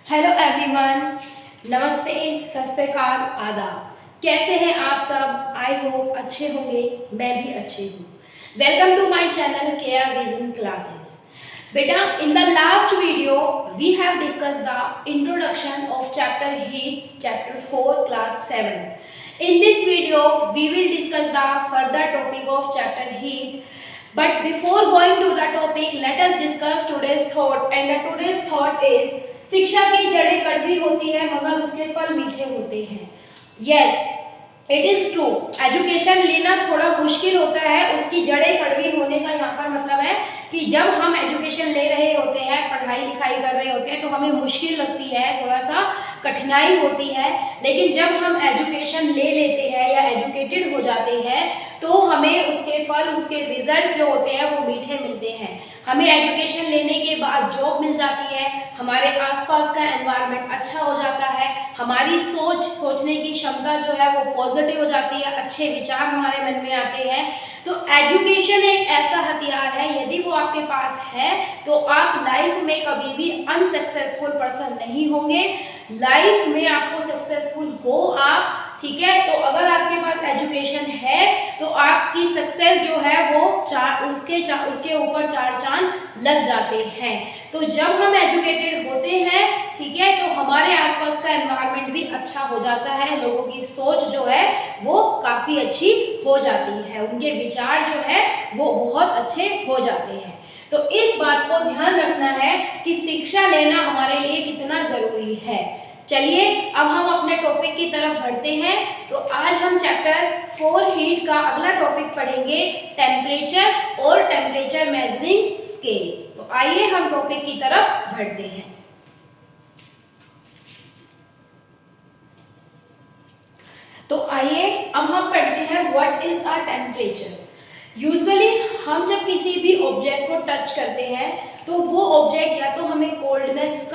Hello everyone, नमस्ते, सत श्री अकाल, आदाब। कैसे हैं आप सब? आई होप अच्छे होंगे। मैं भी अच्छी हूँ। Welcome to my channel care vision classes. बेटा, in the last video we have discuss the introduction of chapter heat, chapter 4, class 7. In this video we will discuss the further topic of chapter heat. But before going to the topic, let us discuss today's thought. And the today's thought is, शिक्षा की जड़ें कड़वी होती है मगर उसके फल मीठे होते हैं। Yes, it is true. Education लेना थोड़ा मुश्किल होता है, उसकी जड़ें कड़वी होने का यहाँ पर मतलब है कि जब हम एजुकेशन ले रहे होते हैं, पढ़ाई लिखाई कर रहे होते हैं, तो हमें मुश्किल लगती है, थोड़ा सा कठिनाई होती है। लेकिन जब हम एजुकेशन ले लेते हैं या एजुकेटेड हो जाते हैं तो हमें उसके फल, उसके रिजल्ट जो होते हैं वो मीठे मिलते हैं। हमें एजुकेशन लेने के बाद जॉब मिल जाती है, हमारे आसपास का एनवायरनमेंट अच्छा हो जाता है, हमारी सोचने की क्षमता जो है वो पॉजिटिव हो जाती है, अच्छे विचार हमारे मन में आते हैं। तो एजुकेशन एक ऐसा हथियार है, यदि वो आपके पास है तो आप लाइफ में कभी भी अनसक्सेसफुल पर्सन नहीं होंगे। लाइफ में आपको सक्सेसफुल हो आप, ठीक है। तो अगर आपके पास एजुकेशन है तो आपकी सक्सेस जो है वो उसके ऊपर चार चांद लग जाते हैं। तो जब हम एजुकेटेड होते हैं, ठीक है, तो हमारे आसपास का एनवायरनमेंट भी अच्छा हो जाता है, लोगों की सोच जो है वो काफ़ी अच्छी हो जाती है, उनके विचार जो है वो बहुत अच्छे हो जाते हैं। तो इस बात को ध्यान रखना है कि शिक्षा लेना हमारे लिए कितना ज़रूरी है। चलिए अब हम अपने टॉपिक की तरफ बढ़ते हैं। तो आज हम चैप्टर 4 हीट का अगला टॉपिक पढ़ेंगे, टेम्परेचर और टेम्परेचर मेजरिंग स्केल्स। तो आइए हम टॉपिक की तरफ बढ़ते हैं। तो आइए अब हम पढ़ते हैं what is a temperature. Usually हम जब किसी भी ऑब्जेक्ट को टच करते हैं तो वो ऑब्जेक्ट या तो हमें कोल्डनेस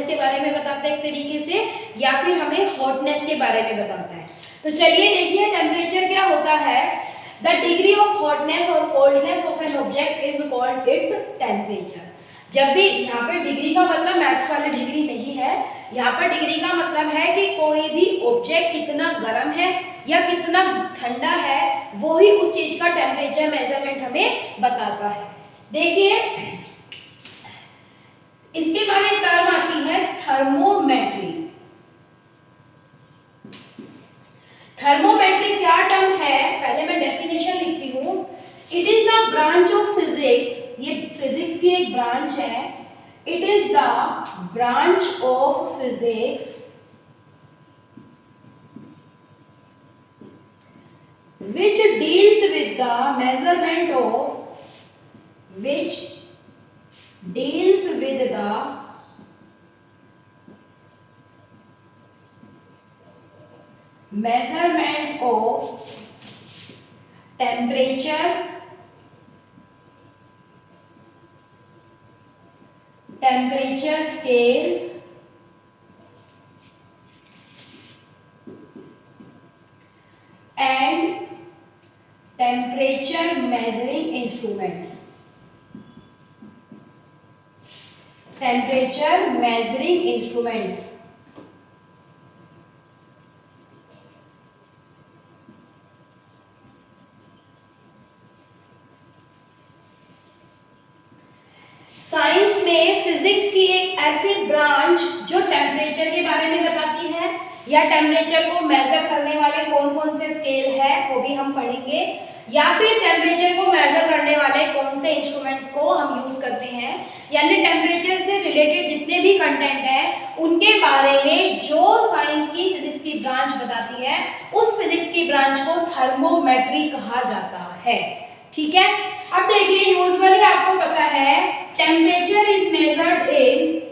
के बारे में बताता है एक तरीके से, या फिर हमें हॉटनेस के बारे में बताता है। तो चलिए देखिए टेम्परेचर क्या होता है। द डिग्री ऑफ हॉटनेस और coldness of an object is called its temperature. जब भी यहाँ पर डिग्री का मतलब मैथ्स वाली डिग्री नहीं है, यहाँ पर डिग्री का मतलब है कि कोई भी ऑब्जेक्ट कितना गर्म है या कितना ठंडा है, वो ही उस चीज का टेम्परेचर मेजरमेंट हमें बताता है। देखिए इसके बाद एक टर्म आती है थर्मोमेट्री। थर्मोमेट्री क्या टर्म है, पहले मैं डेफिनेशन लिखती हूँ। It is the branch of physics, ये फिजिक्स की एक ब्रांच है। It is the branch of physics which deals with the measurement of which deals with the measurement of temperature, temperature scales and temperature measuring instruments. Temperature measuring instruments. Science में physics की एक ऐसी branch जो temperature के बारे में बताती है, या टेम्परेचर को मेजर करने वाले कौन कौन से स्केल है वो भी हम पढ़ेंगे, या फिर टेम्परेचर को मेजर करने वाले कौन से इंस्ट्रूमेंट्स को हम यूज करते हैं। यानी टेम्परेचर से रिलेटेड जितने भी कंटेंट है उनके बारे में जो साइंस की फिजिक्स की ब्रांच बताती है, उस फिजिक्स की ब्रांच को थर्मोमेट्री कहा जाता है। ठीक है। अब देखिए यूजुअली आपको पता है temperature is measured in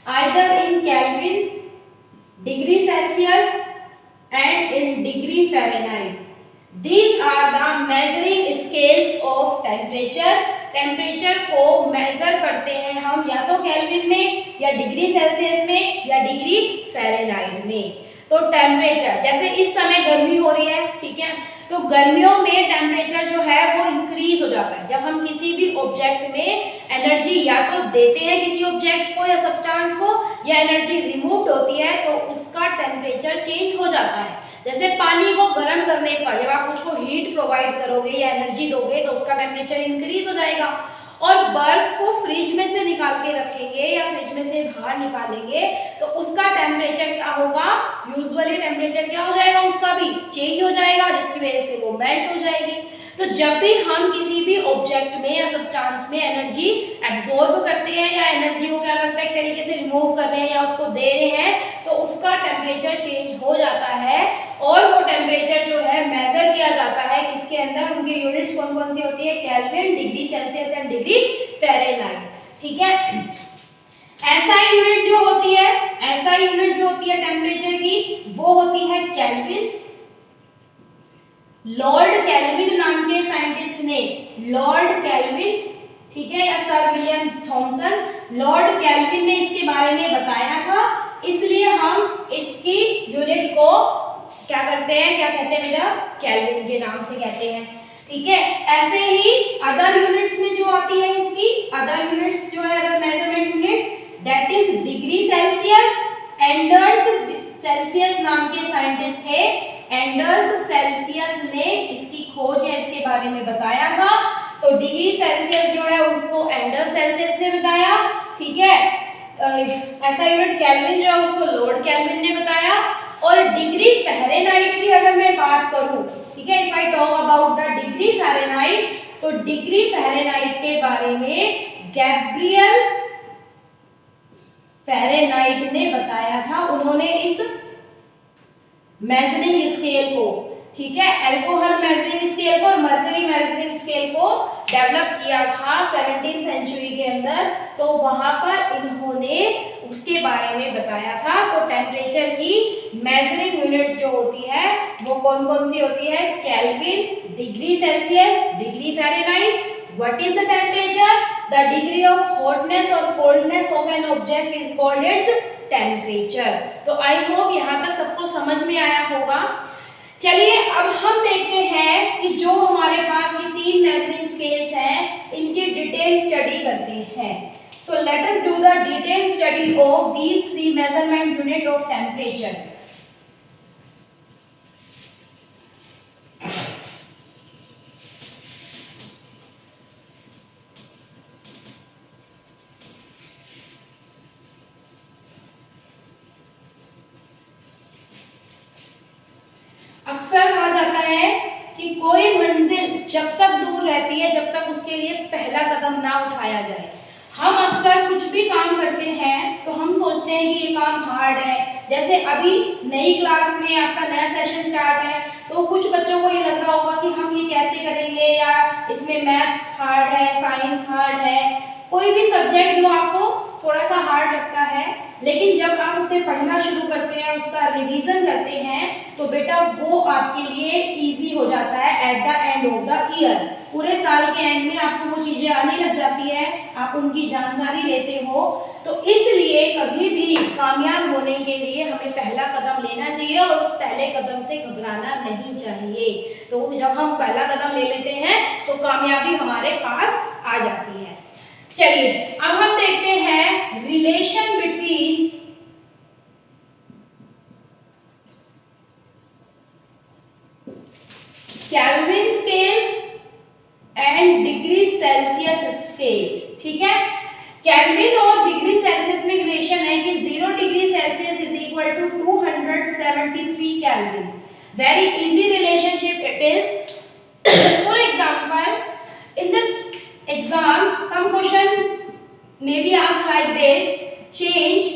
either in Kelvin, degree Celsius and in degree Fahrenheit. These are the measuring scales of temperature. Temperature को मेजर करते हैं हम या तो केल्विन में, या डिग्री सेल्सियस में, या डिग्री फ़ारेनहाइट में। तो टेम्परेचर, जैसे इस समय गर्मी हो रही है, गर्मियों में टेम्परेचर जो है वो इंक्रीज हो जाता है। जब हम किसी भी ऑब्जेक्ट में एनर्जी या तो देते हैं किसी ऑब्जेक्ट को या सब्सटेंस को, या एनर्जी रिमूव्ड होती है, तो उसका टेम्परेचर चेंज हो जाता है। जैसे पानी को गर्म करने पर जब आप उसको हीट प्रोवाइड करोगे या एनर्जी दोगे तो उसका टेम्परेचर इंक्रीज हो जाएगा। और बर्फ को फ्रिज में से निकाल के रखेंगे या फ्रिज में से बाहर निकालेंगे तो उसका टेम्परेचर क्या होगा, यूजुअली टेम्परेचर क्या हो जाएगा, उसका भी चेंज हो जाएगा, जिसकी वजह से वो मेल्ट हो जाएगी। तो जब भी हम किसी भी ऑब्जेक्ट में या सब्सटेंस में एनर्जी एब्जॉर्ब करते हैं या एनर्जी को क्या करते हैं एक तरीके से रिमूव कर रहे हैं या उसको दे रहे हैं, तो उसका टेम्परेचर चेंज हो जाता है। और वो टेम्परेचर जो है मेजर किया जाता है किसके अंदर, उनकी यूनिट्स कौन कौन सी होती है, kelvin, degree Celsius and degree Fahrenheit. ठीक है, एसआई यूनिट जो होती है, एसआई यूनिट जो होती है टेम्परेचर की, वो होती है केल्विन। लॉर्ड केल्विन नाम के साइंटिस्ट ने, लॉर्ड केल्विन, ठीक है, या sir William Thomson, Lord Kelvin ने इसके बारे में बताया था, इसलिए हम इसकी यूनिट को क्या करते हैं, क्या कहते हैं बेटा, केल्विन के नाम से कहते हैं। ठीक है, ऐसे ही अदर यूनिट्स में जो आती है इसकी, अदर यूनिट्स जो है, other measurement units, that is degree Celsius. Anders Celsius नाम के साइंटिस्ट थे, एंडर्स सेल्सियस ने इसकी खोज है इसके बारे में बताया था। तो डिग्री सेल्सियस जो है उसको एंडर्स सेल्सियस ने बताया। ठीक है, ऐसा यूनिट केल्विन जो है उसको लॉर्ड केल्विन ने बताया। और डिग्री फ़ारेनहाइट की अगर मैं बात करूं, ठीक है, if I talk about the degree Fahrenheit, तो डिग्री फ़ारेनहाइट के बारे में गैब्रियल फ़ारेनहाइट ने बताया था। उन्होंने इस मेजरिंग स्केल को, ठीक है, अल्कोहल मेजरिंग स्केल को और मर्करी मेजरिंग स्केल को डेवलप किया था 17वीं सेंचुरी के अंदर। तो वहां पर इन्होंने उसके बारे में बताया था। तो टेम्परेचर की मेजरिंग यूनिट्स जो होती है वो कौन कौन सी होती है, kelvin, degree Celsius, degree Fahrenheit. What is the temperature, the degree of hotness और coldness of an object is called its temperature. तो आई होप यहाँ तक सबको समझ में आया होगा। चलिए अब हम देखते हैं कि जो हमारे पास ये 3 मेजरिंग स्केल्स हैं इनकी डिटेल स्टडी करते हैं। So let us do the detail study of these 3 measurement unit of temperature. अक्सर कहा जाता है कि कोई मंजिल जब तक दूर रहती है जब तक उसके लिए पहला कदम ना उठाया जाए। हम अक्सर कुछ भी काम करते हैं तो हम सोचते हैं कि ये काम हार्ड है। जैसे अभी नई क्लास में आपका नया सेशन स्टार्ट है तो कुछ बच्चों को ये लग रहा होगा कि हम ये कैसे करेंगे, या इसमें मैथ्स हार्ड है, साइंस हार्ड है, कोई भी सब्जेक्ट जो आपको थोड़ा सा हार्ड लगता है, लेकिन जब आप उसे पढ़ना शुरू करते हैं, उसका रिवीजन करते हैं, तो बेटा वो आपके लिए इजी हो जाता है at the end of the year. पूरे साल के एंड में आपको वो चीज़ें आने लग जाती है, आप उनकी जानकारी लेते हो। तो इसलिए कभी भी कामयाब होने के लिए हमें पहला कदम लेना चाहिए और उस पहले कदम से घबराना नहीं चाहिए। तो जब हम पहला कदम ले लेते हैं तो कामयाबी हमारे पास आ जाती है। चलिए अब हम देखते हैं relation between kelvin scale and degree Celsius scale. ठीक है, केल्विन और डिग्री सेल्सियस में रिलेशन है कि 0 degree Celsius is equal to 273 Kelvin. Very easy relationship it is. For example, in the exams some question may be asked like this: change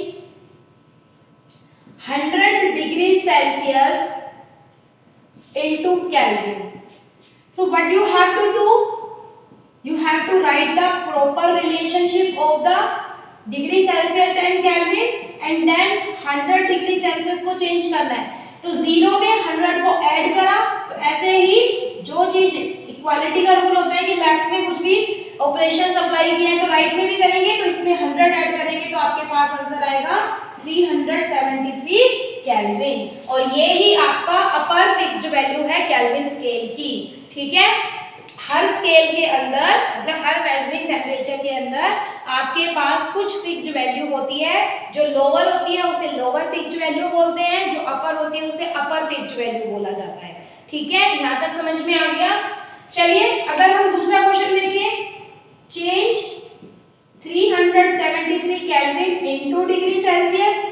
100 degrees Celsius into Kelvin. So what you have to do, you have to write the proper relationship of the degree Celsius and Kelvin and then 100 degree Celsius को change करना है। तो 0 में 100 को add करा, तो ऐसे ही जो चीज इक्वालिटी का रूल होता है कि लेफ्ट में कुछ भी ऑपरेशन अप्लाई किए हैं तो राइट में भी करेंगे, तो इसमें 100 ऐड करेंगे तो आपके पास आंसर आएगा 373 केल्विन। और ये ही आपका अपर फिक्स्ड वैल्यू है केल्विन स्केल की। ठीक है, हर स्केल के अंदर मतलब हर मेजरिंग टेम्परेचर के अंदर आपके पास कुछ फिक्स्ड वैल्यू होती है। जो लोअर होती है उसे लोअर फिक्स्ड वैल्यू बोलते हैं, जो अपर होती है उसे अपर फिक्स्ड वैल्यू बोला जाता है। ठीक है, यहाँ तक समझ में आ गया। चलिए अगर हम दूसरा क्वेश्चन देखें, change 373 kelvin into degree Celsius.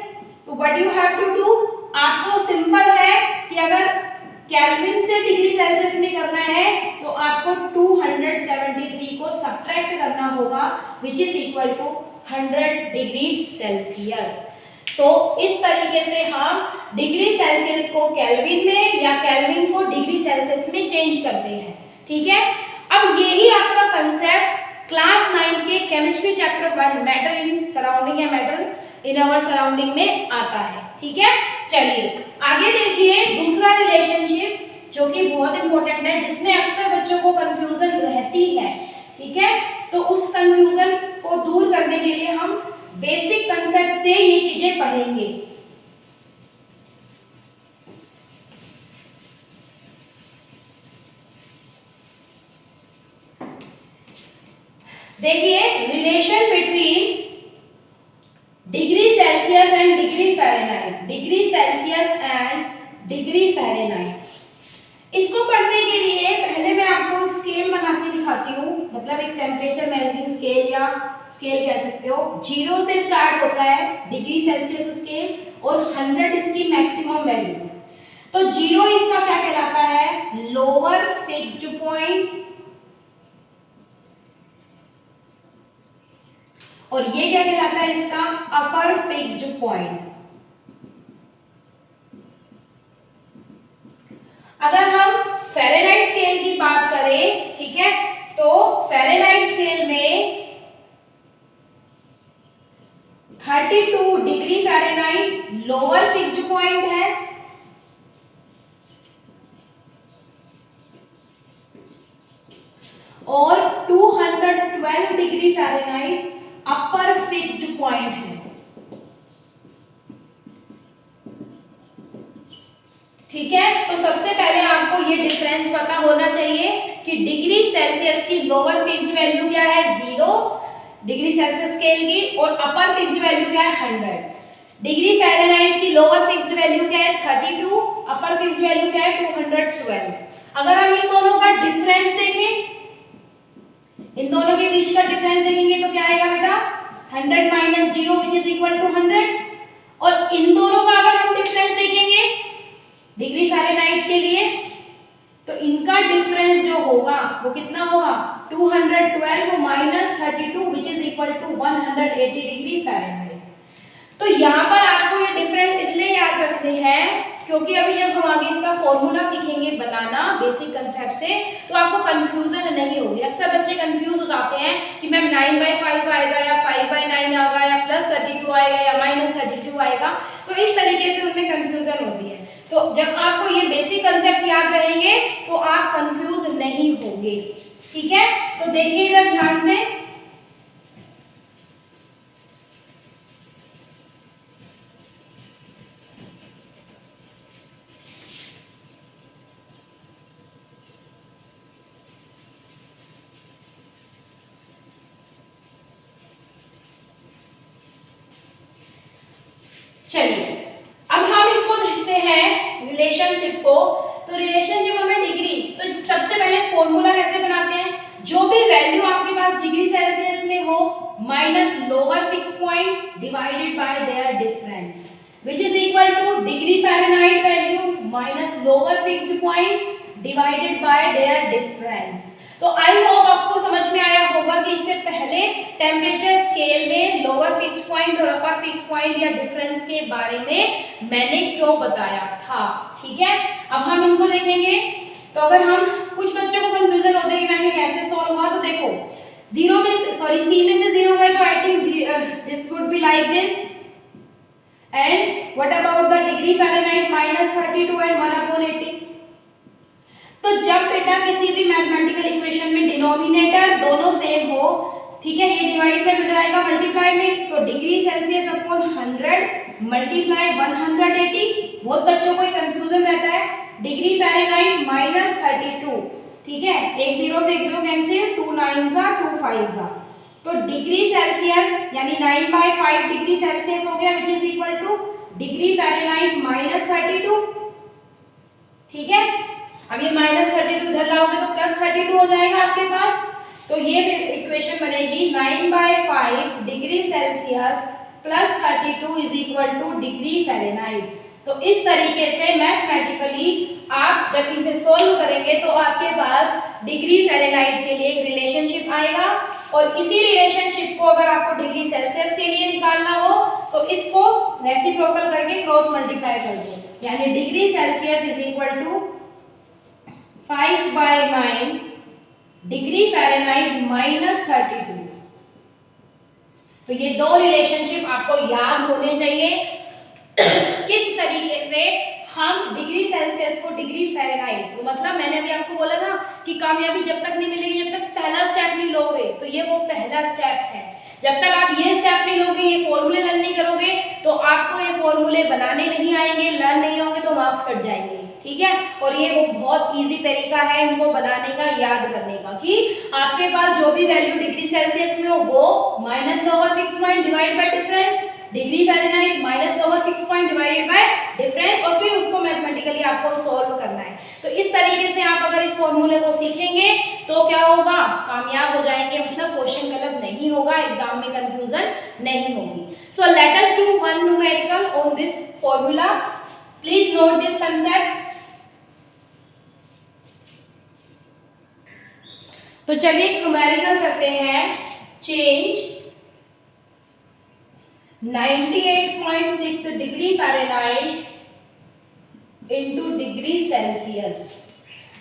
तो what you have to do, आपको सिंपल है कि अगर केल्विन से डिग्री सेल्सियस में करना है तो आपको 273 को सब्ट्रैक्ट करना होगा, which is equal to 100 degree Celsius. तो इस तरीके से हम डिग्री सेल्सियस को केल्विन में या केल्विन को डिग्री सेल्सियस में चेंज करते हैं। ठीक है, अब यही आपका कंसेप्ट क्लास 9 के chemistry chapter 1 matter in surrounding या मैटर इन आवर सराउंडिंग में आता है। ठीक है, चलिए आगे देखिए दूसरा रिलेशनशिप जो कि बहुत इंपॉर्टेंट है, जिसमें अक्सर बच्चों को कंफ्यूजन रहती है। ठीक है, तो उस कंफ्यूजन को दूर करने के लिए हम बेसिक कंसेप्ट से ये चीजें पढ़ेंगे। देखिए relation between degree Celsius and degree Fahrenheit, degree Celsius and degree Fahrenheit. इसको पढ़ने के लिए पहले मैं आपको एक स्केल बना के दिखाती हूँ, मतलब एक टेम्परेचर मेजरिंग स्केल या स्केल कह सकते हो। 0 से स्टार्ट होता है डिग्री सेल्सियस स्केल और 100 इसकी मैक्सिमम वैल्यू। तो 0 इसका क्या कहलाता है, लोअर फिक्स्ड पॉइंट, और ये क्या कहलाता है इसका अपर फिक्स्ड पॉइंट। अगर हम फ़ारेनहाइट स्केल की बात करें, ठीक है, तो फ़ारेनहाइट स्केल में 32 degree Fahrenheit lower fixed point है और 212 डिग्री फ़ारेनहाइट अपर फिक्स्ड पॉइंट है। ठीक है, तो सबसे पहले आपको ये डिफरेंस पता होना चाहिए कि डिग्री सेल्सियस की लोअर फिक्स्ड वैल्यू क्या है 0 डिग्री सेल्सियस स्केल की, और अपर फिक्स्ड वैल्यू क्या है 100। डिग्री फ़ारेनहाइट की लोअर फिक्स्ड वैल्यू क्या है 32, अपर फिक्स्ड वैल्यू क्या है 212। अगर हम इन दोनों का डिफरेंस देखें, इन दोनों के बीच का डिफरेंस देखेंगे तो क्या आएगा बेटा 100 minus 0 which is equal to 100। और इन दोनों का अगर हम डिफरेंस देखेंगे डिग्री फ़ारेनहाइट के लिए तो इनका डिफरेंस जो होगा वो कितना होगा 212 minus 32 which is equal to 180 degree Fahrenheit. तो यहाँ पर आपको ये डिफरेंस इसलिए याद रखने हैं क्योंकि अभी जब हम आगे इसका फॉर्मूला सीखेंगे बनाना बेसिक कंसेप्ट से तो आपको कंफ्यूजन नहीं होगी। अक्सर बच्चे कंफ्यूज हो जाते हैं कि मैम 9/5 आएगा या 5/9 आएगा या +32 आएगा या -32 आएगा, तो इस तरीके से उनमें कंफ्यूजन होती है। तो जब आपको ये बेसिक कंसेप्ट याद रहेंगे तो आप कंफ्यूज नहीं होंगे। ठीक है, तो देखिए इधर ध्यान से, चलिए अब हम इसको देखते हैं रिलेशनशिप को। तो रिलेशनशिप हमें डिग्री, तो सबसे पहले फॉर्मूला कैसे बनाते हैं, जो भी वैल्यू आपके पास डिग्री सेल्सियस में हो minus lower fix point divided by there difference which is equal two degree Fahrenheit value minus lower fixed point divided by there difference. तो आई होप आपको समझ में आया होगा कि इससे पहले टेम्परेचर स्केल में लोअर फिक्स पॉइंट और अपर फिक्स पॉइंट या डिफरेंस के बारे में मैंने क्यों बताया था। ठीक है, अब हम इनको देखेंगे। तो अगर हम कुछ बच्चों को कंफ्यूजन होता है कि मैंने कैसे सॉल्व हुआ, तो देखो सी में से 0 गए तो I think this would be like this. And what about the degree Fahrenheit -32 and 1/80। तो जब बेटा किसी भी मैथमेटिकल इक्वेशन में डिनोमिनेटर दोनों सेम हो, ठीक है, ये डिवाइड में हो जाएगा मल्टीप्लाई में, तो डिग्री सेल्सियस अपॉन 100 मल्टीप्लाई 180। बहुत बच्चों को ये कंफ्यूजन रहता है। डिग्री फ़ारेनहाइट -32 ठीक है, एक जीरो से एक जीरो कैंसिल, 2 9 जा 2 5 जा, तो डिग्री सेल्सियस यानी 9/5 डिग्री सेल्सियस हो गया, विच is equal two degree Fahrenheit -32। ठीक है, अब ये -32 इधर लाओगे तो +32 हो जाएगा आपके पास। तो ये इक्वेशन बनेगी 9/5 degree Celsius +32 is equal two degree Fahrenheit. तो इस तरीके से मैथमेटिकली आप जब इसे सोल्व करेंगे तो आपके पास डिग्री फ़ारेनहाइट के लिए एक रिलेशनशिप आएगा, और इसी रिलेशनशिप को अगर आपको डिग्री सेल्सियस के लिए निकालना हो तो इसको रेसिप्रोकल करके क्रॉस मल्टीप्लाई कर दो, यानी degree Celsius is equal to 5/9 degree Fahrenheit -32। तो ये दो रिलेशनशिप आपको याद होने चाहिए किस तरीके से हम डिग्री सेल्सियस को डिग्री फ़ारेनहाइट, मतलब मैंने अभी आपको बोला ना कि कामयाबी जब तक नहीं मिलेगी जब तक पहला स्टेप नहीं लोगे, तो ये वो पहला स्टेप है। जब तक आप ये स्टेप नहीं लोगे, ये फॉर्मूले लर्न नहीं करोगे, तो आपको ये फॉर्मूले बनाने नहीं आएंगे, लर्न नहीं होंगे तो मार्क्स कट जाएंगे। ठीक है, और ये वो बहुत इजी तरीका है इनको बनाने का, याद करने का, कि आपके पास जो भी वैल्यू डिग्री सेल्सियस में हो वो minus lower fix point divide by difference, degree Fahrenheit minus lower fix point divided by difference, और फिर उसको मैथमेटिकली आपको सॉल्व करना है। तो इस तरीके से आप अगर इस फॉर्मूले को सीखेंगे तो क्या होगा, कामयाब हो जाएंगे, मतलब क्वेश्चन गलत नहीं होगा, एग्जाम में कंफ्यूजन नहीं होगी। So let us do one numerical on this formula, please note this concept. तो चलिए न्यूमेरिकल करते हैं, change 98.6 degree Fahrenheit into degree Celsius.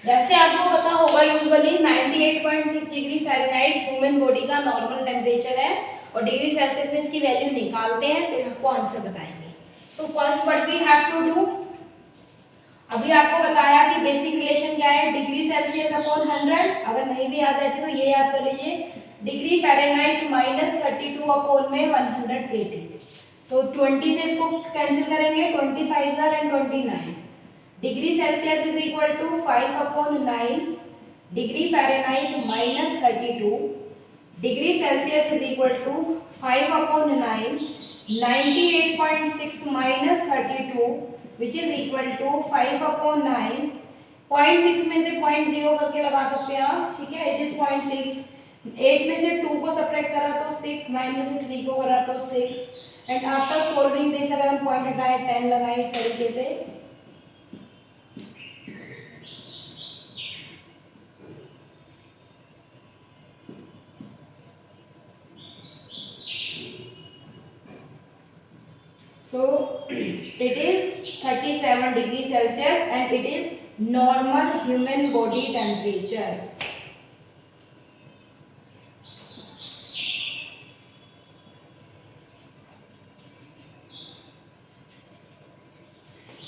जैसे आपको पता होगा usually 98.6 degree Fahrenheit human body का नॉर्मल टेम्परेचर है, और डिग्री सेल्सियस में इसकी वैल्यू निकालते हैं, फिर आपको आंसर बताएंगे। So first what we have to do, अभी आपको बताया कि बेसिक रिलेशन क्या है, डिग्री सेल्सियस अपॉन 100। अगर नहीं भी याद रहती तो ये याद कर लीजिए, डिग्री फ़ारेनहाइट -32 अपॉन में 180। तो 20 से इसको कैंसिल करेंगे, 25 and 29। Degree Celsius is equal to 5/9 degree Fahrenheit -32, degree Celsius is equal to 5/9 98.6 -32 which is equal to 5/9। 0.6 में से 0.0 करके लगा सकते हैं आप, ठीक है, इट इज 0.6। 8 में से 2 को सब्ट्रैक्ट करा तो 6, 9 में से 3 को करा तो 6, एंड आफ्टर सोल्विंग दिस अगर हम पॉइंट हटाए 10 लगाए इस तरीके से, so it is 37 degree Celsius and it is normal human body temperature.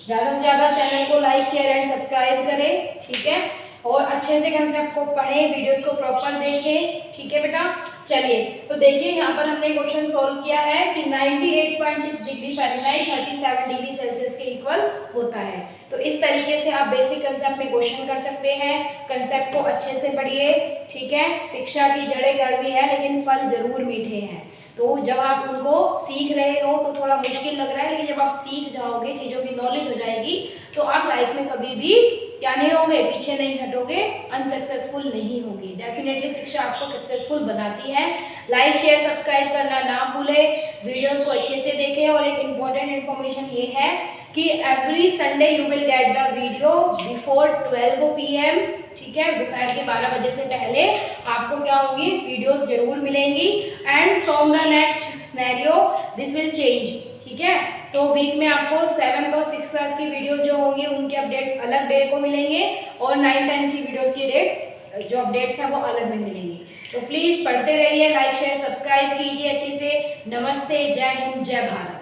ज़्यादा से ज़्यादा चैनल को लाइक शेयर एंड सब्सक्राइब करें, ठीक है, और अच्छे से कंसेप्ट को पढ़ें, वीडियोस को प्रॉपर देखें, ठीक है बेटा। चलिए तो देखिए यहाँ पर हमने क्वेश्चन सॉल्व किया है कि 98.6 डिग्री फ़ारेनहाइट 37 डिग्री सेल्सियस के इक्वल होता है। तो इस तरीके से आप बेसिक कंसेप्ट में क्वेश्चन कर सकते हैं। कंसेप्ट को अच्छे से पढ़िए, ठीक है। शिक्षा की जड़ें कड़वी है लेकिन फल जरूर मीठे हैं। तो जब आप उनको सीख रहे हो तो थोड़ा मुश्किल लग रहा है, लेकिन जब आप सीख जाओगे, चीज़ों की नॉलेज हो जाएगी, तो आप लाइफ में कभी भी क्या नहीं होंगे, पीछे नहीं हटोगे, अनसक्सेसफुल नहीं होगी। डेफिनेटली शिक्षा आपको सक्सेसफुल बनाती है। लाइक शेयर सब्सक्राइब करना ना भूलें, वीडियोस को अच्छे से देखें। और एक इम्पॉर्टेंट इन्फॉर्मेशन ये है कि every Sunday you will get the video before 12 PM, ठीक है। दोपहर के 12 बजे से पहले आपको क्या होगी, वीडियोस जरूर मिलेंगी। And from the next scenario this will change, ठीक है। तो वीक में आपको 7th और 6th क्लास की वीडियोस जो होंगी उनके अपडेट्स अलग डे को मिलेंगे, और 9th 10th की वीडियोस की डेट जो अपडेट्स हैं वो अलग में मिलेंगी। तो प्लीज़ पढ़ते रहिए, लाइक शेयर सब्सक्राइब कीजिए अच्छे से। नमस्ते, जय हिंद, जय भारत।